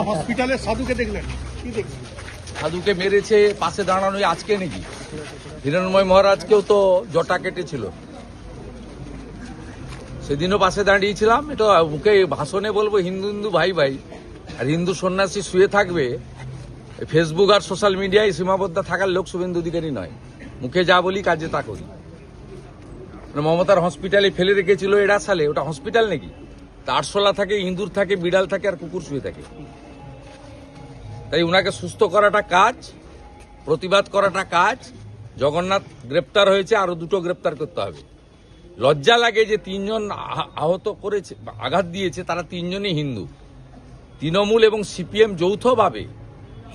হসপিটালে সাধুকে দেখলেন, কি দেখলেন? সাধুকে মেরেছে পাশে দাঁড়ানো আজকে নাকি? হিরণময় মহারাজকেও তো জটা কেটেছিল, সেদিনও পাশে দাঁড়িয়েছিলাম। এটা মুখে ভাষণে বলবো হিন্দু হিন্দু ভাই ভাই, আর হিন্দু সন্ন্যাসী শুয়ে থাকবে ফেসবুক আর সোশ্যাল মিডিয়ায় সীমাবদ্ধ থাকার লোক শুভেন্দু অধিকারী নয়। মুখে যা বলি কাজে তা করি। মমতার হসপিটালে ফেলে রেখেছিল এরা সালে, ওটা হসপিটাল নাকি? আরশোলা থাকে, ইঁদুর থাকে, বিড়াল থাকে, আর কুকুর শুয়ে থাকে। তাই উনাকে সুস্থ করাটা কাজ, প্রতিবাদ করাটা কাজ। জগন্নাথ গ্রেপ্তার হয়েছে, আরো দুটো গ্রেপ্তার করতে হবে। লজ্জা লাগে যে তিনজন আহত করেছে, আঘাত দিয়েছে, তারা তিনজনই হিন্দু। তৃণমূল এবং সিপিএম যৌথভাবে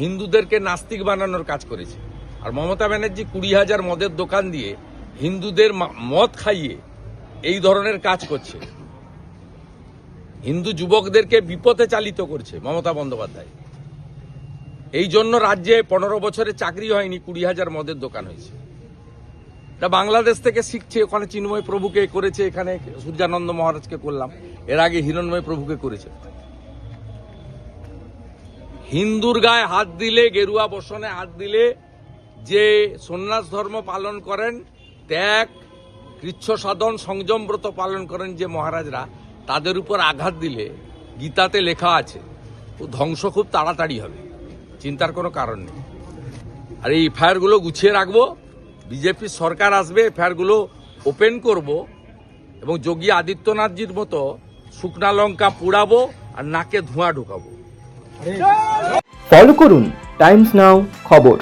হিন্দুদেরকে নাস্তিক বানানোর কাজ করেছে। আর মমতা ব্যানার্জি 20,000 মদের দোকান দিয়ে হিন্দুদের মদ খাইয়ে এই ধরনের কাজ করছে। হিন্দু যুবকদেরকে বিপথে চালিত করছে মমতা বন্দ্যোপাধ্যায়। এই জন্য রাজ্যে 15 বছরে চাকরি হয়নি, 20,000 মদের দোকান হয়েছে। তা বাংলাদেশ থেকে শিখছে, ওখানে চিন্ময় প্রভুকে করেছে, এখানে সূর্যানন্দ মহারাজকে করলাম, এর আগে হিরণময় প্রভুকে করেছে। হিন্দুর গায়ে হাত দিলে, গেরুয়া বসনে হাত দিলে, যে সন্ন্যাস ধর্ম পালন করেন, ত্যাগ, কৃচ্ছ সাধন, সংযম ব্রত পালন করেন যে মহারাজরা, তাদের উপর আঘাত দিলে গীতাতে লেখা আছে ও ধ্বংস খুব তাড়াতাড়ি হবে, চিন্তার কোনো কারণ নেই। আর এই এফআইআরগুলো গুছিয়ে রাখবো, বিজেপি সরকার আসবে, এফআইআরগুলো ওপেন করব এবং যোগী আদিত্যনাথজির মতো শুকনা লঙ্কা পুড়াবো আর নাকে ধোঁয়া ঢুকাবো। ফলো করুন টাইমস নাও খবর।